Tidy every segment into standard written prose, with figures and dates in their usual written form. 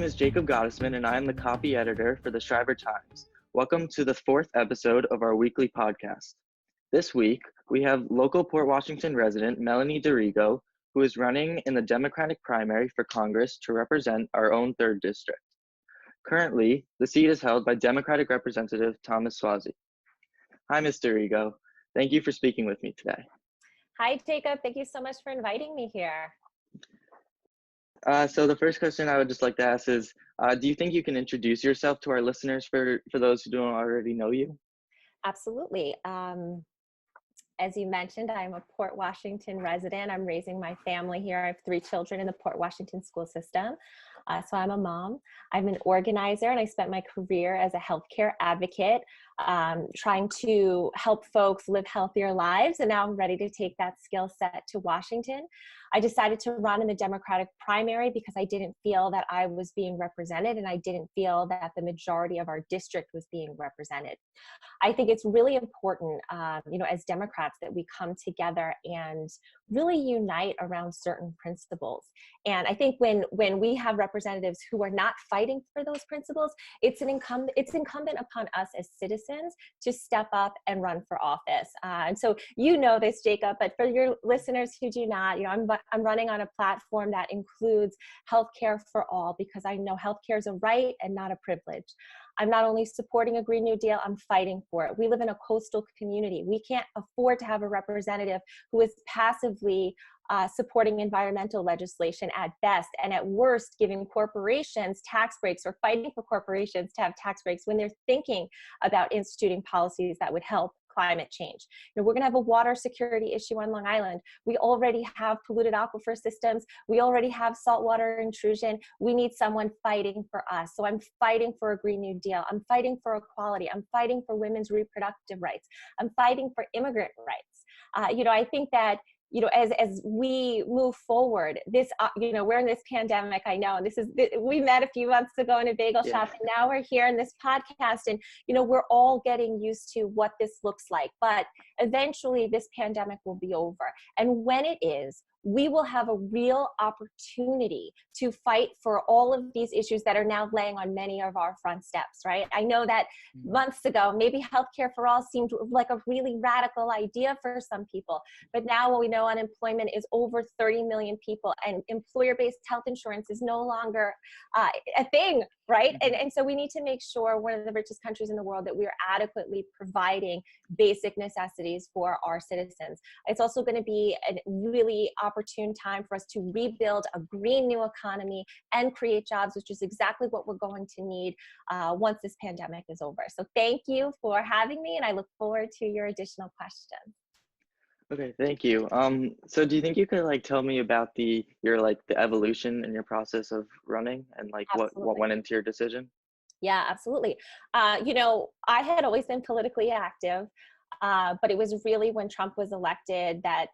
is Jacob Gottesman, and I am the copy editor for the Schreiber Times. Welcome to the 4th episode of our weekly podcast. This week, we have local Port Washington resident Melanie DeRigo, who is running in the Democratic primary for Congress to represent our own 3rd district. Currently, the seat is held by Democratic Representative Thomas Swazi. Hi, Ms. DeRigo. Thank you for speaking with me today. Hi, Jacob. Thank you so much for inviting me here. So the first question I would just like to ask is, do you think you can introduce yourself to our listeners for those who don't already know you? Absolutely. As you mentioned, I'm a Port Washington resident. I'm raising my family here. I have 3 children in the Port Washington school system. So I'm a mom. I'm an organizer, and I spent my career as a healthcare advocate, trying to help folks live healthier lives. And now I'm ready to take that skill set to Washington. I decided to run in the Democratic primary because I didn't feel that I was being represented, and I didn't feel that the majority of our district was being represented. I think it's really important, as Democrats, that we come together and really unite around certain principles. And I think when we have representatives who are not fighting for those principles, it's incumbent upon us as citizens to step up and run for office. And so you know this, Jacob, but for your listeners who do not, I'm running on a platform that includes healthcare for all, because I know healthcare is a right and not a privilege. I'm not only supporting a Green New Deal, I'm fighting for it. We live in a coastal community. We can't afford to have a representative who is passively supporting environmental legislation at best, and at worst giving corporations tax breaks or fighting for corporations to have tax breaks when they're thinking about instituting policies that would help climate change. We're going to have a water security issue on Long Island. We already have polluted aquifer systems. We already have saltwater intrusion. We need someone fighting for us. So I'm fighting for a Green New Deal. I'm fighting for equality. I'm fighting for women's reproductive rights. I'm fighting for immigrant rights. I think that as we move forward, this, we're in this pandemic, I know, we met a few months ago in a bagel shop, and now we're here in this podcast, and, we're all getting used to what this looks like, but eventually this pandemic will be over. And when it is, we will have a real opportunity to fight for all of these issues that are now laying on many of our front steps, right? I know that months ago, maybe healthcare for all seemed like a really radical idea for some people, but now we know unemployment is over 30 million people, and employer-based health insurance is no longer a thing, right? And so we need to make sure we're one of the richest countries in the world, that we are adequately providing basic necessities for our citizens. It's also going to be a really opportune time for us to rebuild a green new economy and create jobs, which is exactly what we're going to need once this pandemic is over. So thank you for having me, and I look forward to your additional questions. Okay, thank you. So do you think you could tell me about the evolution in your process of running, and what went into your decision? Yeah, absolutely. I had always been politically active, but it was really when Trump was elected that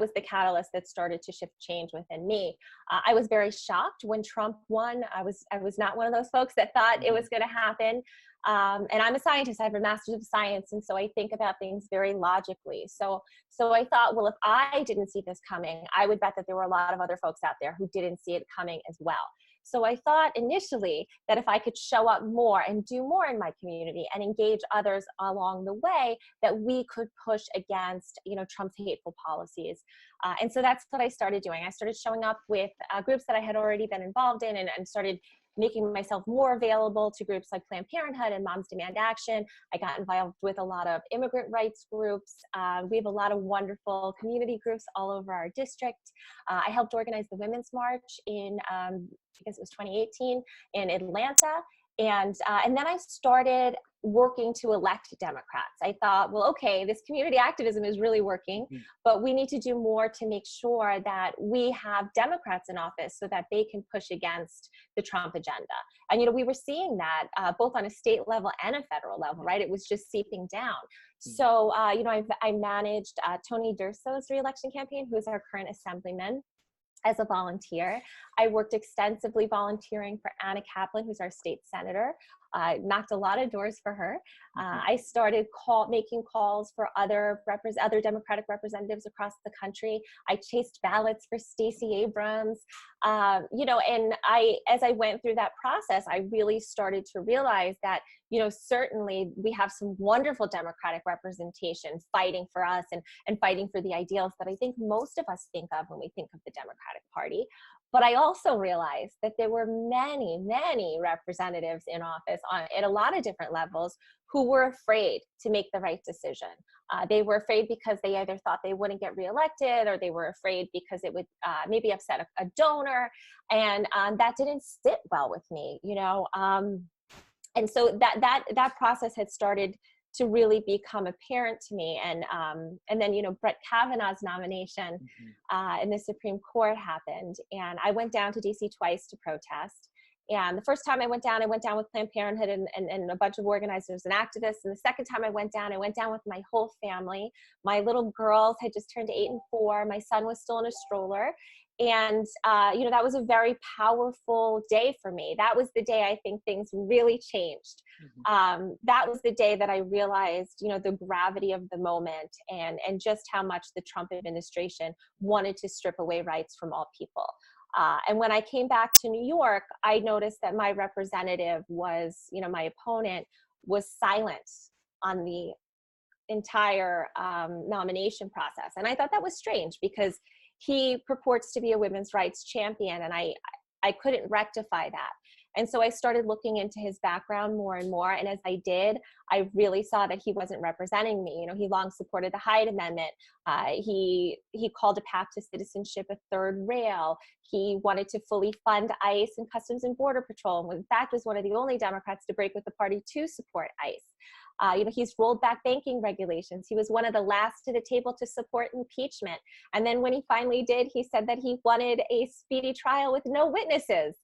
was the catalyst that started to shift change within me. I was very shocked when Trump won. I was not one of those folks that thought it was going to happen. And I'm a scientist. I have a master's of science, and so I think about things very logically. So I thought, well, if I didn't see this coming, I would bet that there were a lot of other folks out there who didn't see it coming as well. So I thought initially that if I could show up more and do more in my community and engage others along the way, that we could push against, Trump's hateful policies. And so that's what I started doing. I started showing up with groups that I had already been involved in, and started making myself more available to groups like Planned Parenthood and Moms Demand Action. I got involved with a lot of immigrant rights groups. We have a lot of wonderful community groups all over our district. I helped organize the Women's March in, I guess it was 2018 in Atlanta. And then I started working to elect Democrats. I thought, well, okay, this community activism is really working, but we need to do more to make sure that we have Democrats in office so that they can push against the Trump agenda. And, we were seeing that both on a state level and a federal level, right? It was just seeping down. So, I managed Tony Durso's reelection campaign, who is our current assemblyman, as a volunteer. I worked extensively volunteering for Anna Kaplan, who's our state senator. knocked a lot of doors for her. I started making calls for other Democratic representatives across the country. I chased ballots for Stacey Abrams, and as I went through that process, I really started to realize that, certainly we have some wonderful Democratic representation fighting for us and fighting for the ideals that I think most of us think of when we think of the Democratic Party. But I also realized that there were many, many representatives in office at a lot of different levels who were afraid to make the right decision. They were afraid because they either thought they wouldn't get reelected, or they were afraid because it would maybe upset a donor. And that didn't sit well with me, and so that process had started to really become apparent to me. And then, Brett Kavanaugh's nomination in the Supreme Court happened. And I went down to DC twice to protest. And the first time I went down with Planned Parenthood and a bunch of organizers and activists. And the second time I went down with my whole family. My little girls had just turned 8 and 4. My son was still in a stroller. And, that was a very powerful day for me. That was the day I think things really changed. That was the day that I realized, the gravity of the moment and just how much the Trump administration wanted to strip away rights from all people. And when I came back to New York, I noticed that my representative was, my opponent was silent on the entire nomination process. And I thought that was strange because he purports to be a women's rights champion, and I couldn't rectify that. And so I started looking into his background more and more. And as I did, I really saw that he wasn't representing me. He long supported the Hyde Amendment. He called a path to citizenship a third rail. He wanted to fully fund ICE and Customs and Border Patrol, and in fact was one of the only Democrats to break with the party to support ICE. He's rolled back banking regulations. He was one of the last to the table to support impeachment. And then when he finally did, he said that he wanted a speedy trial with no witnesses.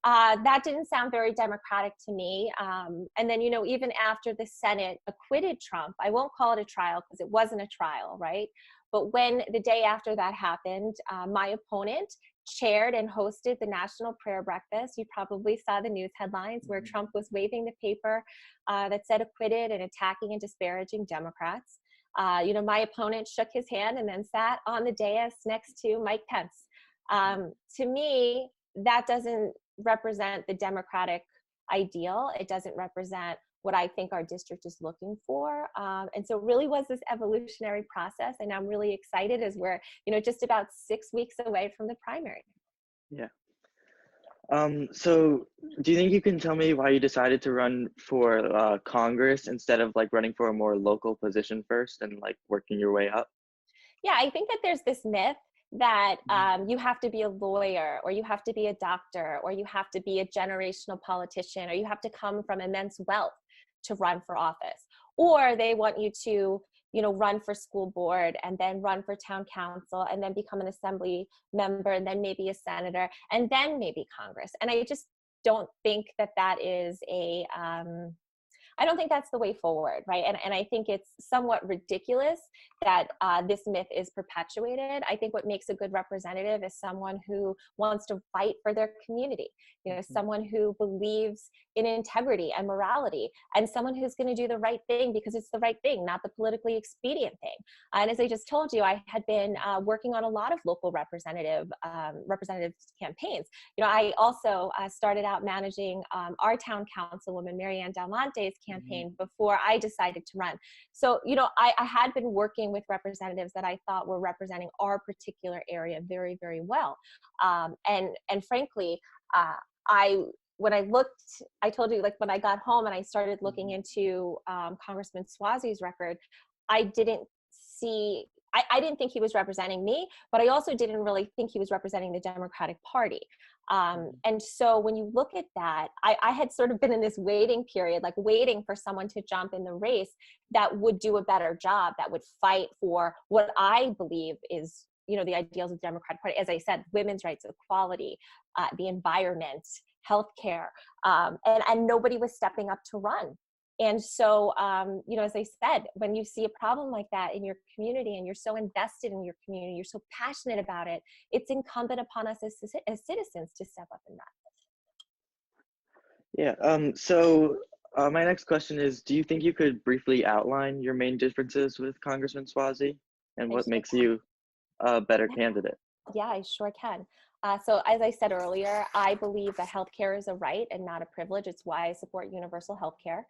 That didn't sound very democratic to me. And then, even after the Senate acquitted Trump, I won't call it a trial because it wasn't a trial, right? But when the day after that happened, my opponent chaired and hosted the National Prayer Breakfast. You probably saw the news headlines where Trump was waving the paper that said acquitted and attacking and disparaging Democrats. My opponent shook his hand and then sat on the dais next to Mike Pence. To me, that doesn't represent the Democratic ideal. It doesn't represent what I think our district is looking for. And so it really was this evolutionary process. And I'm really excited as we're, just about 6 weeks away from the primary. Yeah. So do you think you can tell me why you decided to run for Congress instead of running for a more local position first and working your way up? Yeah, I think that there's this myth that you have to be a lawyer, or you have to be a doctor, or you have to be a generational politician, or you have to come from immense wealth to run for office. Or they want you to, run for school board and then run for town council and then become an assembly member and then maybe a senator and then maybe Congress. And I just don't think that is I don't think that's the way forward, right? And I think it's somewhat ridiculous that this myth is perpetuated. I think what makes a good representative is someone who wants to fight for their community, someone who believes in integrity and morality, and someone who's going to do the right thing because it's the right thing, not the politically expedient thing. And as I just told you, I had been working on a lot of local representative campaigns. I also started out managing our town councilwoman, Marianne Del Monte's campaign before I decided to run. So, I had been working with representatives that I thought were representing our particular area very, very well. And frankly, when I told you, when I got home and I started looking into Congressman Suozzi's record, I didn't think he was representing me, but I also didn't really think he was representing the Democratic Party. And so when you look at that, I had sort of been in this waiting period, waiting for someone to jump in the race that would do a better job, that would fight for what I believe is, the ideals of the Democratic Party. As I said, women's rights, equality, the environment, healthcare, and nobody was stepping up to run. And so, as I said, when you see a problem like that in your community and you're so invested in your community, you're so passionate about it, it's incumbent upon us as citizens to step up and run. Yeah. So My next question is, do you think you could briefly outline your main differences with Congressman Swazi and I what sure makes you a better can. candidate? Yeah, I sure can. So as I said earlier, I believe that healthcare is a right and not a privilege. It's why I support universal healthcare.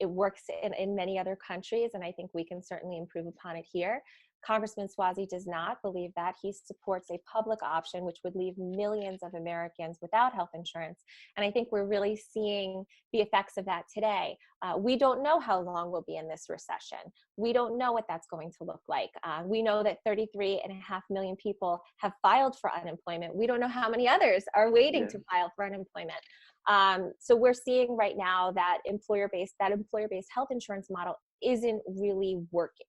It works in many other countries, and I think we can certainly improve upon it here. Congressman Swazi does not believe that. He supports a public option, which would leave millions of Americans without health insurance. And I think we're really seeing the effects of that today. We don't know how long we'll be in this recession. We don't know what that's going to look like. We know that 33.5 million people have filed for unemployment. We don't know how many others are waiting Yeah. to file for unemployment. So we're seeing right now that employer-based health insurance model isn't really working.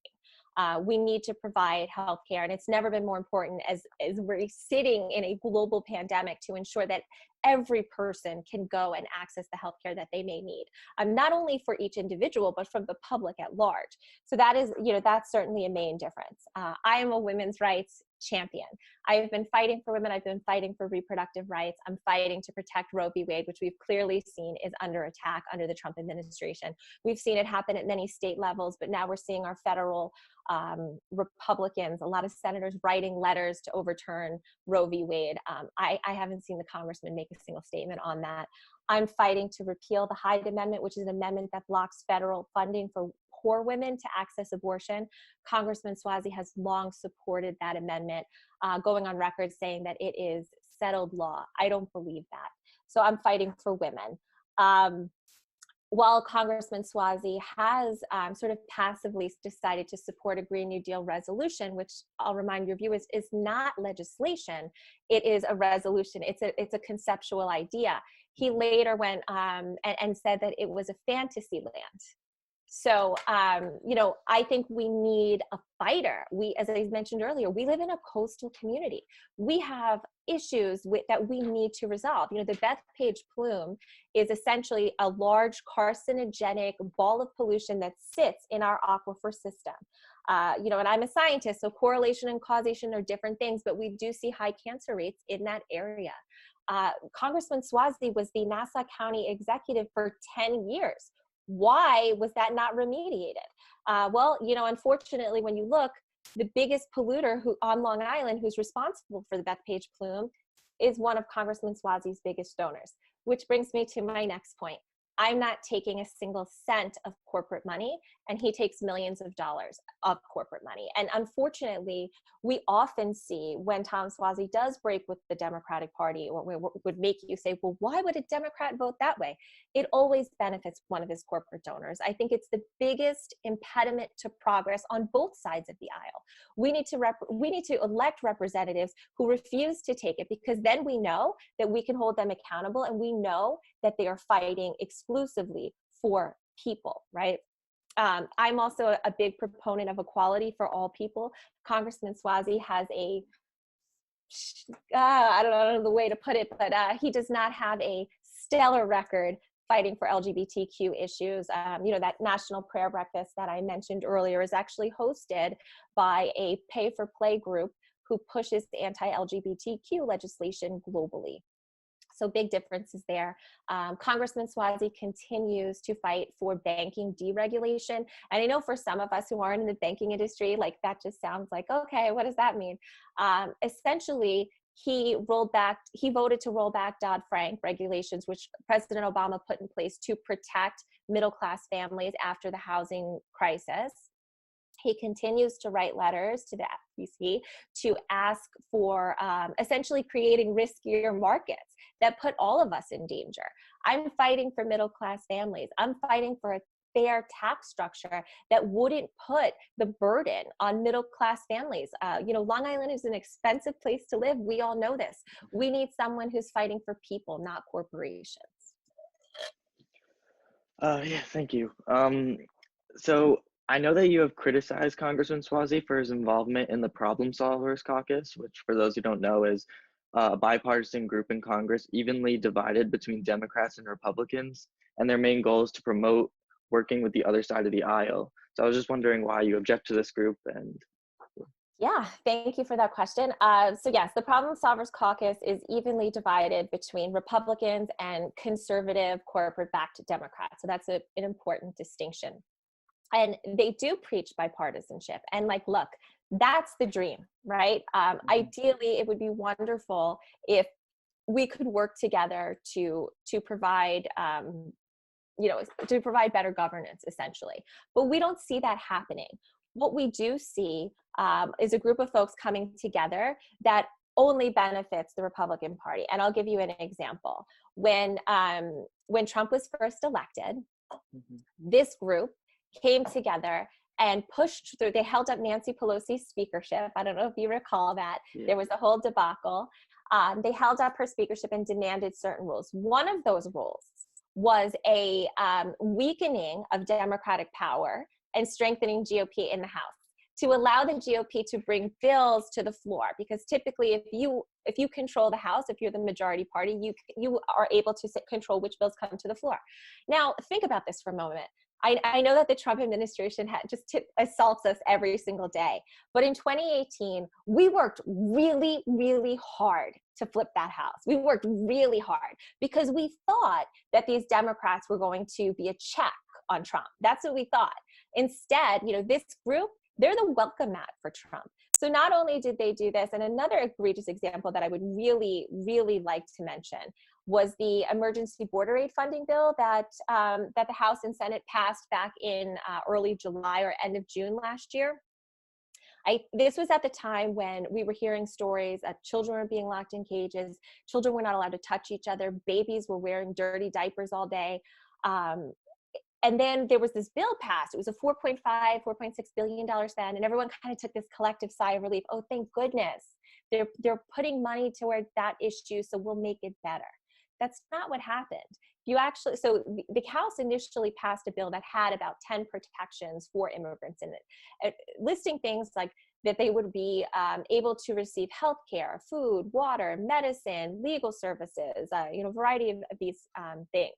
We need to provide health care, and it's never been more important as we're sitting in a global pandemic to ensure that every person can go and access the health care that they may need, not only for each individual, but from the public at large. So that is, that's certainly a main difference. I am a women's rights champion. I have been fighting for women. I've been fighting for reproductive rights. I'm fighting to protect Roe v. Wade, which we've clearly seen is under attack under the Trump administration. We've seen it happen at many state levels, but now we're seeing our federal Republicans, a lot of senators writing letters to overturn Roe v. Wade. I haven't seen the congressman make a single statement on that. I'm fighting to repeal the Hyde Amendment, which is an amendment that blocks federal funding for poor women to access abortion. Congressman Swazi has long supported that amendment, going on record saying that it is settled law. I don't believe that. So I'm fighting for women. While Congressman Swazi has sort of passively decided to support a Green New Deal resolution, which I'll remind your viewers is not legislation, it is a resolution. It's a conceptual idea. He later went and said that it was a fantasy land. So, I think we need a fighter. As I mentioned earlier, we live in a coastal community. We have issues that we need to resolve. The Bethpage plume is essentially a large carcinogenic ball of pollution that sits in our aquifer system. And I'm a scientist, so correlation and causation are different things, but we do see high cancer rates in that area. Congressman Swazi was the Nassau County executive for 10 years. Why was that not remediated? Unfortunately, when you look, the biggest polluter on Long Island who's responsible for the Bethpage plume is one of Congressman Swazi's biggest donors, which brings me to my next point. I'm not taking a single cent of corporate money, and he takes millions of dollars of corporate money. And unfortunately, we often see when Tom Swazi does break with the Democratic Party, or would make you say, well, why would a Democrat vote that way? It always benefits one of his corporate donors. I think it's the biggest impediment to progress on both sides of the aisle. We need to elect representatives who refuse to take it, because then we know that we can hold them accountable, and we know that they are fighting exclusively for people, right? I'm also a big proponent of equality for all people. Congressman Swazi has I don't know the way to put it, but he does not have a stellar record fighting for LGBTQ issues. That national prayer breakfast that I mentioned earlier is actually hosted by a pay for play group who pushes anti-LGBTQ legislation globally. So big differences there. Congressman Swazi continues to fight for banking deregulation. And I know for some of us who aren't in the banking industry, like that just sounds like, okay, what does that mean? Essentially, he voted to roll back Dodd-Frank regulations, which President Obama put in place to protect middle-class families after the housing crisis. He continues to write letters to the FTC to ask for essentially creating riskier markets that put all of us in danger. I'm fighting for middle-class families. I'm fighting for a fair tax structure that wouldn't put the burden on middle-class families. Long Island is an expensive place to live. We all know this. We need someone who's fighting for people, not corporations. Yeah, thank you. So I know that you have criticized Congressman Swazi for his involvement in the Problem Solvers Caucus, which, for those who don't know, is a bipartisan group in Congress evenly divided between Democrats and Republicans, and their main goal is to promote working with the other side of the aisle. So I was just wondering why you object to this group. And Yeah, thank you for that question. So yes, the Problem Solvers Caucus is evenly divided between Republicans and conservative corporate-backed Democrats. So that's an important distinction. And they do preach bipartisanship. And like, look, that's the dream, right? Mhm. Ideally, it would be wonderful if we could work together to provide to provide better governance, essentially. But we don't see that happening. What we do see is a group of folks coming together that only benefits the Republican Party. And I'll give you an example. When Trump was first elected, Mhm. this group came together and pushed through. They held up Nancy Pelosi's speakership. I don't know if you recall that. Yeah. There was a whole debacle. They held up her speakership and demanded certain rules. One of those rules was a weakening of Democratic power and strengthening GOP in the House to allow the GOP to bring bills to the floor. Because typically, if you control the House, if you're the majority party, you are able to control which bills come to the floor. Now, think about this for a moment. I know that the Trump administration assaults us every single day. But in 2018, we worked really, really hard to flip that house. We worked really hard because we thought that these Democrats were going to be a check on Trump. That's what we thought. Instead, this group, they're the welcome mat for Trump. So not only did they do this, and another egregious example that I would really, really like to mention was the emergency border aid funding bill that the House and Senate passed back in early July or end of June last year. This was at the time when we were hearing stories that children were being locked in cages, children were not allowed to touch each other, babies were wearing dirty diapers all day. And then there was this bill passed. It was a $4.6 billion spend, and everyone kind of took this collective sigh of relief. Oh, thank goodness. They're putting money toward that issue, so we'll make it better. That's not what happened. So the House initially passed a bill that had about 10 protections for immigrants in it, listing things like that they would be able to receive health care, food, water, medicine, legal services, a variety of these things.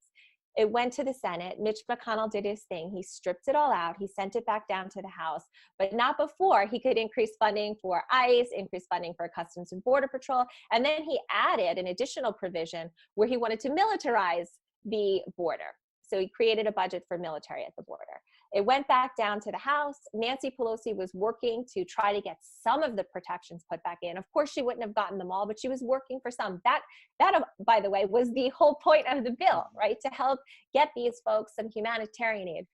It went to the Senate. Mitch McConnell did his thing. He stripped it all out. He sent it back down to the House, but not before he could increase funding for ICE, increase funding for Customs and Border Patrol. And then he added an additional provision where he wanted to militarize the border. So he created a budget for military at the border. It went back down to the House. Nancy Pelosi was working to try to get some of the protections put back in. Of course, she wouldn't have gotten them all, but she was working for some. That, by the way, was the whole point of the bill, right? To help get these folks some humanitarian aid.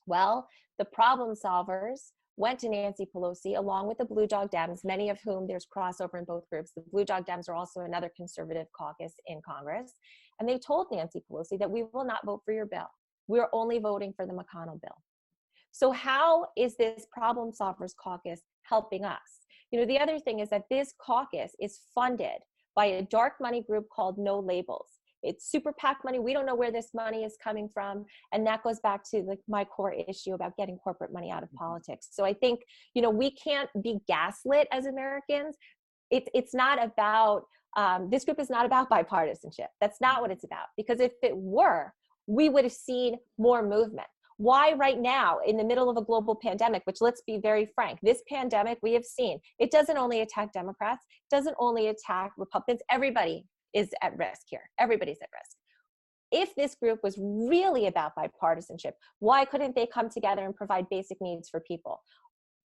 Well, the problem solvers went to Nancy Pelosi along with the Blue Dog Dems, many of whom there's crossover in both groups. The Blue Dog Dems are also another conservative caucus in Congress. And they told Nancy Pelosi that we will not vote for your bill. We're only voting for the McConnell bill. So how is this Problem Solvers Caucus helping us? The other thing is that this caucus is funded by a dark money group called No Labels. It's super PAC money. We don't know where this money is coming from. And that goes back to my core issue about getting corporate money out of politics. So I think, we can't be gaslit as Americans. It's not about, this group is not about bipartisanship. That's not what it's about. Because if it were, we would have seen more movement. Why right now, in the middle of a global pandemic, which let's be very frank, this pandemic we have seen, it doesn't only attack Democrats, doesn't only attack Republicans, everybody is at risk here. Everybody's at risk. If this group was really about bipartisanship, why couldn't they come together and provide basic needs for people?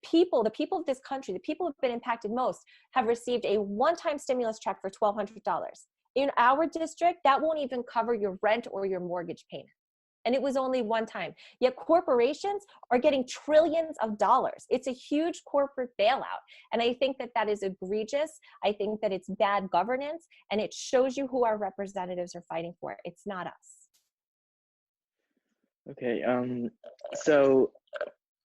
The people of this country, the people who have been impacted most, have received a one-time stimulus check for $1,200. In our district, that won't even cover your rent or your mortgage payment. And it was only one time. Yet corporations are getting trillions of dollars. It's a huge corporate bailout. And I think that is egregious. I think that it's bad governance, and it shows you who our representatives are fighting for. It's not us. Okay. So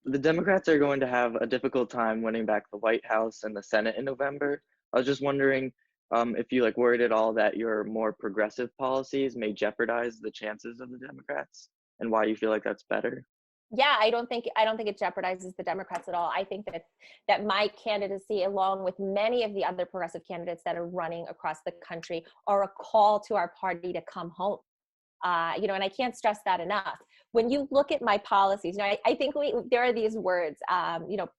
the Democrats are going to have a difficult time winning back the White House and the Senate in November. I was just wondering if you worried at all that your more progressive policies may jeopardize the chances of the Democrats, and why you feel like that's better. Yeah, I don't think it jeopardizes the Democrats at all. I think that my candidacy, along with many of the other progressive candidates that are running across the country, are a call to our party to come home. And I can't stress that enough. When you look at my policies, I think there are these words,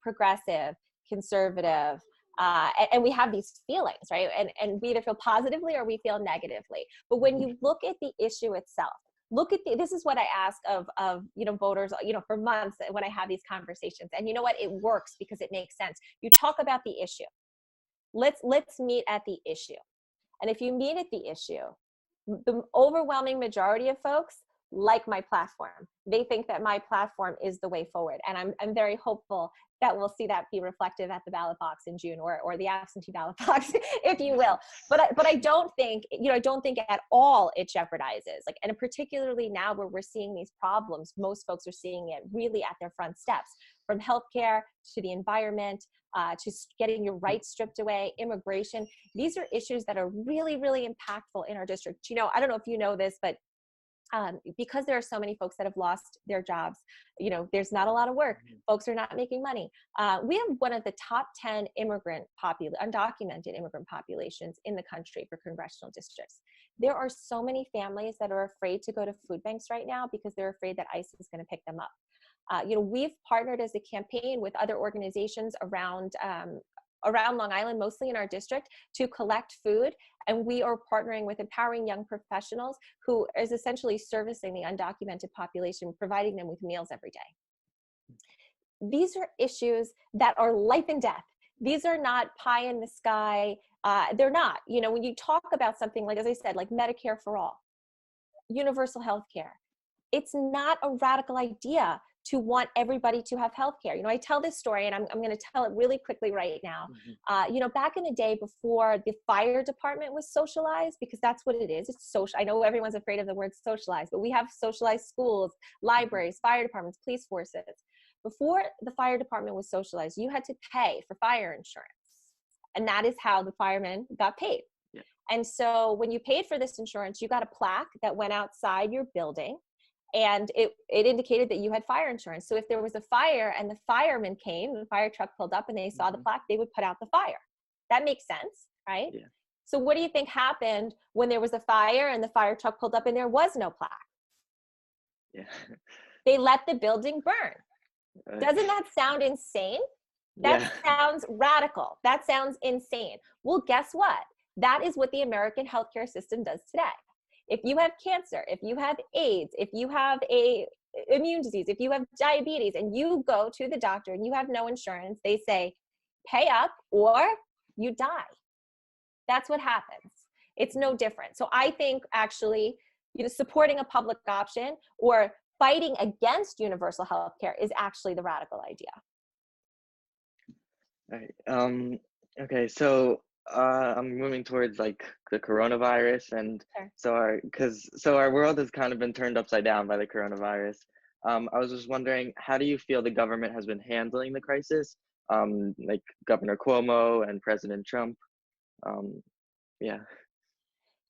progressive, conservative, and we have these feelings, right? And we either feel positively or we feel negatively. But when you look at the issue itself, this is what I ask of voters, for months when I have these conversations. And you know what? It works because it makes sense. You talk about the issue. Let's meet at the issue. And if you meet at the issue, the overwhelming majority of folks like my platform. They think that my platform is the way forward. And I'm very hopeful that we'll see that be reflective at the ballot box in June, or the absentee ballot box, if you will. But I don't think, I don't think at all it jeopardizes, and particularly now where we're seeing these problems, most folks are seeing it really at their front steps, from healthcare to the environment, to getting your rights stripped away, immigration. These are issues that are really, really impactful in our district. I don't know if you know this, but because there are so many folks that have lost their jobs, there's not a lot of work. Folks are not making money. We have one of the top 10 undocumented immigrant populations in the country for congressional districts. There are so many families that are afraid to go to food banks right now because they're afraid that ICE is going to pick them up. We've partnered as a campaign with other organizations around Long Island, mostly in our district, to collect food. And we are partnering with Empowering Young Professionals, who is essentially servicing the undocumented population, providing them with meals every day. These are issues that are life and death. These are not pie in the sky. They're not. When you talk about something like, as I said, like Medicare for all, universal health care, it's not a radical idea to want everybody to have healthcare. I tell this story, and I'm going to tell it really quickly right now. Back in the day before the fire department was socialized, because that's what it is. It's social. I know everyone's afraid of the word socialized, but we have socialized schools, libraries, fire departments, police forces. Before the fire department was socialized, you had to pay for fire insurance. And that is how the firemen got paid. Yeah. And so when you paid for this insurance, you got a plaque that went outside your building, and it indicated that you had fire insurance. So if there was a fire and the firemen came, the fire truck pulled up and they saw the plaque, they would put out the fire. That makes sense, right? Yeah. So what do you think happened when there was a fire and the fire truck pulled up and there was no plaque? Yeah. They let the building burn. Doesn't that sound insane? That sounds radical. That sounds insane. Well, guess what? That is what the American healthcare system does today. If you have cancer, if you have AIDS, if you have a immune disease, if you have diabetes, and you go to the doctor and you have no insurance, they say, pay up or you die. That's what happens. It's no different. So I think actually, supporting a public option or fighting against universal health care is actually the radical idea. All right. Okay, so I'm moving towards the coronavirus, and sure. so our world has kind of been turned upside down by the coronavirus. I was just wondering, how do you feel the government has been handling the crisis? Like Governor Cuomo and President Trump. Yeah.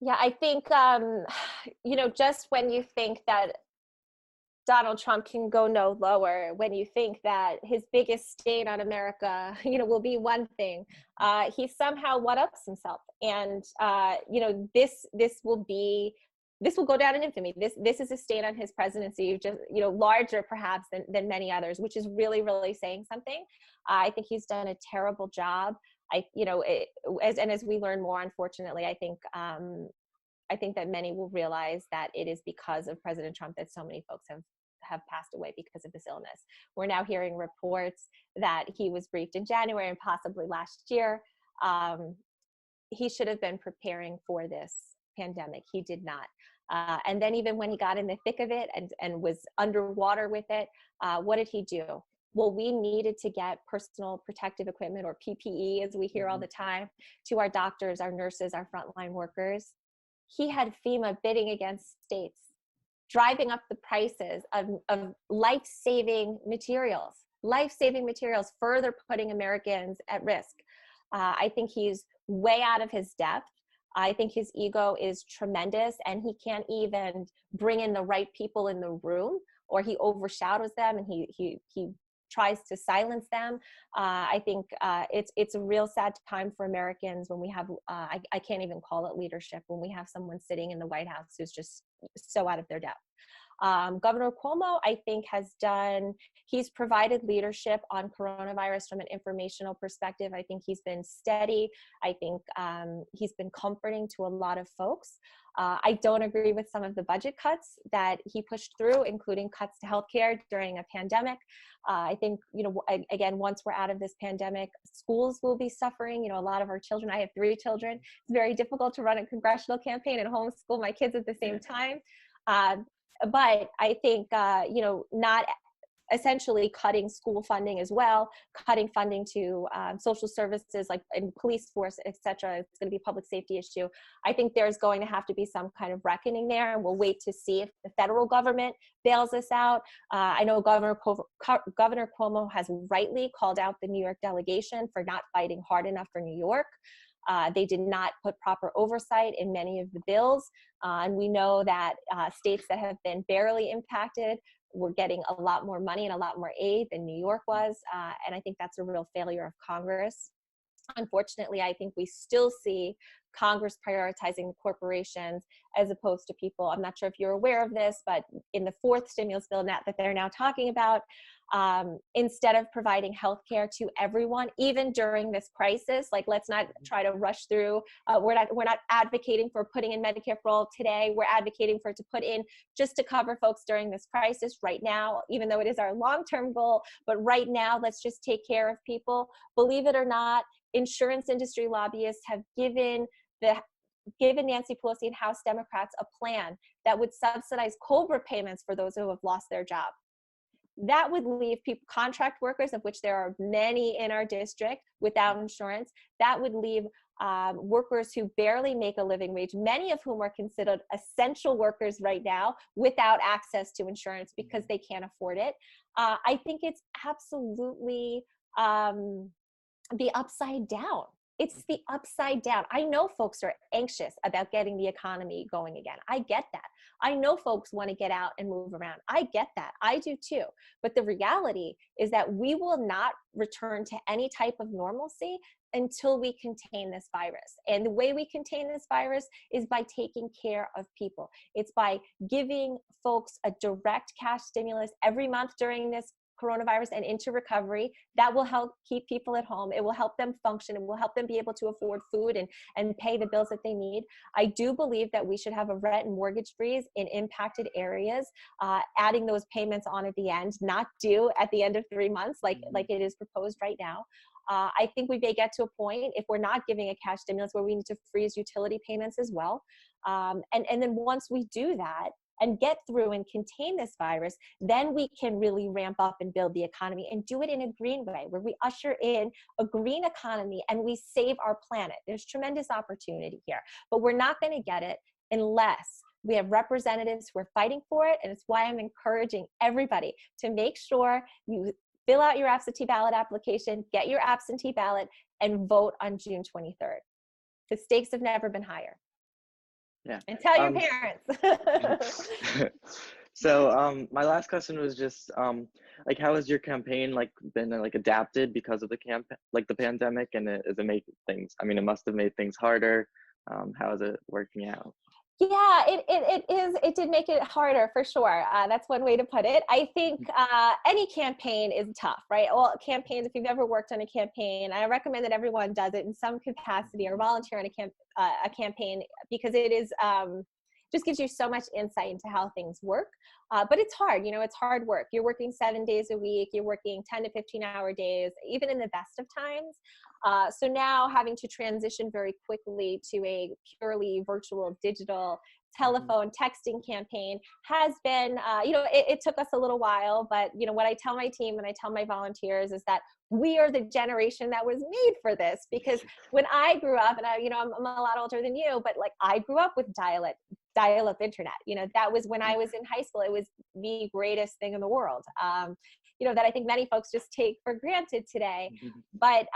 Yeah, I think just when you think that Donald Trump can go no lower, when you think that his biggest stain on America, will be one thing, he somehow one-ups himself. And, this will go down in infamy. This is a stain on his presidency, just, larger perhaps than many others, which is really, really saying something. I think he's done a terrible job. As we learn more, unfortunately, I think that many will realize that it is because of President Trump that so many folks have passed away because of this illness. We're now hearing reports that he was briefed in January and possibly last year. He should have been preparing for this pandemic. He did not. And then even when he got in the thick of it and was underwater with it, what did he do? Well, we needed to get personal protective equipment, or PPE, as we hear all the time, to our doctors, our nurses, our frontline workers. He had FEMA bidding against states, driving up the prices of life-saving materials, further putting Americans at risk. I think he's way out of his depth. I think his ego is tremendous, and he can't even bring in the right people in the room, or he overshadows them and he tries to silence them. I think it's a real sad time for Americans when we have, I can't even call it leadership, when we have someone sitting in the White House who's just so out of their depth. Governor Cuomo, I think, he's provided leadership on coronavirus from an informational perspective. I think he's been steady. I think he's been comforting to a lot of folks. I don't agree with some of the budget cuts that he pushed through, including cuts to healthcare during a pandemic. I think, again, once we're out of this pandemic, schools will be suffering. A lot of our children, I have 3 children. It's very difficult to run a congressional campaign and homeschool my kids at the same time. But I think, not essentially cutting school funding as well, cutting funding to social services like in police force, et cetera. It's going to be a public safety issue. I think there's going to have to be some kind of reckoning there, and we'll wait to see if the federal government bails us out. I know Governor Cuomo has rightly called out the New York delegation for not fighting hard enough for New York. They did not put proper oversight in many of the bills. And we know that states that have been barely impacted were getting a lot more money and a lot more aid than New York was. And I think that's a real failure of Congress. Unfortunately, I think we still see Congress prioritizing corporations as opposed to people. I'm not sure if you're aware of this, but in the 4th stimulus bill that they're now talking about, instead of providing health care to everyone, even during this crisis, like let's not try to rush through. We're not advocating for putting in Medicare for all today. We're advocating for it to put in just to cover folks during this crisis right now, even though it is our long-term goal. But right now, let's just take care of people. Believe it or not, insurance industry lobbyists have given Nancy Pelosi and House Democrats a plan that would subsidize COBRA payments for those who have lost their job. That would leave contract workers, of which there are many in our district, without insurance. That would leave workers who barely make a living wage, many of whom are considered essential workers right now, without access to insurance because they can't afford it. I think it's absolutely the upside down. It's the upside down. I know folks are anxious about getting the economy going again. I get that. I know folks want to get out and move around. I get that. I do too. But the reality is that we will not return to any type of normalcy until we contain this virus. And the way we contain this virus is by taking care of people. It's by giving folks a direct cash stimulus every month during this coronavirus and into recovery. That will help keep people at home. It will help them function. It will help them be able to afford food and pay the bills that they need. I do believe that we should have a rent and mortgage freeze in impacted areas, adding those payments on at the end, not due at the end of 3 months like it is proposed right now. I think we may get to a point, if we're not giving a cash stimulus, where we need to freeze utility payments as well. And then once we do that, and get through and contain this virus, then we can really ramp up and build the economy and do it in a green way, where we usher in a green economy and we save our planet. There's tremendous opportunity here, but we're not going to get it unless we have representatives who are fighting for it. And it's why I'm encouraging everybody to make sure you fill out your absentee ballot application, get your absentee ballot, and vote on June 23rd. The stakes have never been higher. Yeah. And tell your parents. So my last question was just like, how has your campaign been adapted because of the pandemic, and does it make things, I mean, it must have made things harder. How is it working out? Yeah, it did make it harder for sure. That's one way to put it. I think any campaign is tough, right? Well, campaigns, if you've ever worked on a campaign, I recommend that everyone does it in some capacity or volunteer on a campaign, because it is just gives you so much insight into how things work. But it's hard, it's hard work. You're working 7 days a week, you're working 10 to 15-hour days, even in the best of times. So now having to transition very quickly to a purely virtual, digital, telephone, texting campaign has been, it took us a little while, but what I tell my team and I tell my volunteers is that we are the generation that was made for this. Because when I grew up, and I'm a lot older than you, but I grew up with dial-up internet. That was when I was in high school. It was the greatest thing in the world. That I think many folks just take for granted today. But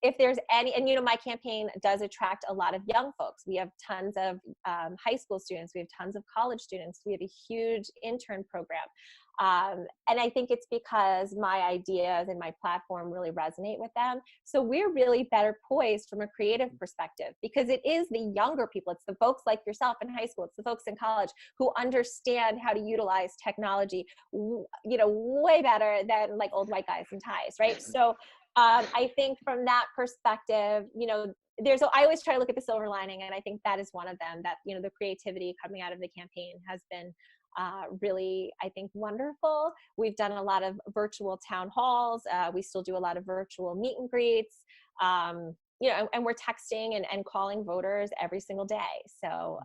if there's any, and my campaign does attract a lot of young folks. We have tons of high school students. We have tons of college students. We have a huge intern program. And I think it's because my ideas and my platform really resonate with them. So we're really better poised from a creative perspective, because it is the younger people. It's the folks like yourself in high school. It's the folks in college who understand how to utilize technology, way better than like old white guys in ties, right? So I think from that perspective, I always try to look at the silver lining, and I think that is one of them. That the creativity coming out of the campaign has been really, I think, wonderful. We've done a lot of virtual town halls. We still do a lot of virtual meet and greets. And we're texting and calling voters every single day. So,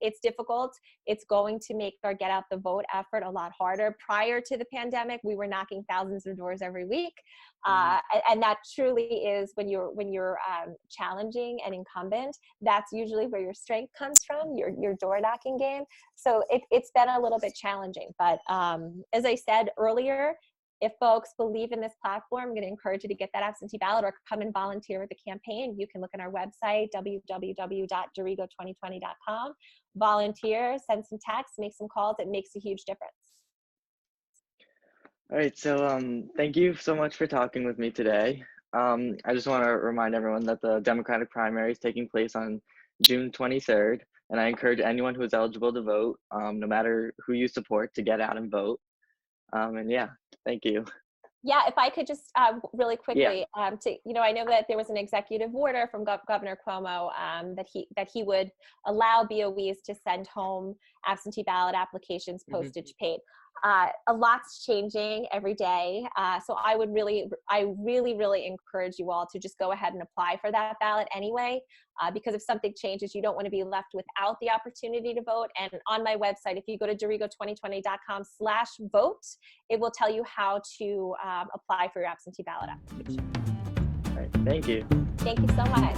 it's difficult. It's going to make our get out the vote effort a lot harder. Prior to the pandemic, we were knocking thousands of doors every week. And that truly is when you're challenging and incumbent, that's usually where your strength comes from, your door knocking game. So it's been a little bit challenging, but as I said earlier, if folks believe in this platform, I'm going to encourage you to get that absentee ballot or come and volunteer with the campaign. You can look at our website, www.dorigo2020.com, volunteer, send some texts, make some calls. It makes a huge difference. All right, so thank you so much for talking with me today. I just want to remind everyone that the Democratic primary is taking place on June 23rd, and I encourage anyone who is eligible to vote, no matter who you support, to get out and vote. And yeah, thank you. Yeah, if I could just really quickly, I know that there was an executive order from Governor Cuomo that he would allow BOEs to send home absentee ballot applications postage paid. A lot's changing every day, so I really encourage you all to just go ahead and apply for that ballot anyway, because if something changes, you don't want to be left without the opportunity to vote. And on my website, if you go to dorigo2020.com/vote, it will tell you how to apply for your absentee ballot application. All right, thank you. Thank you so much.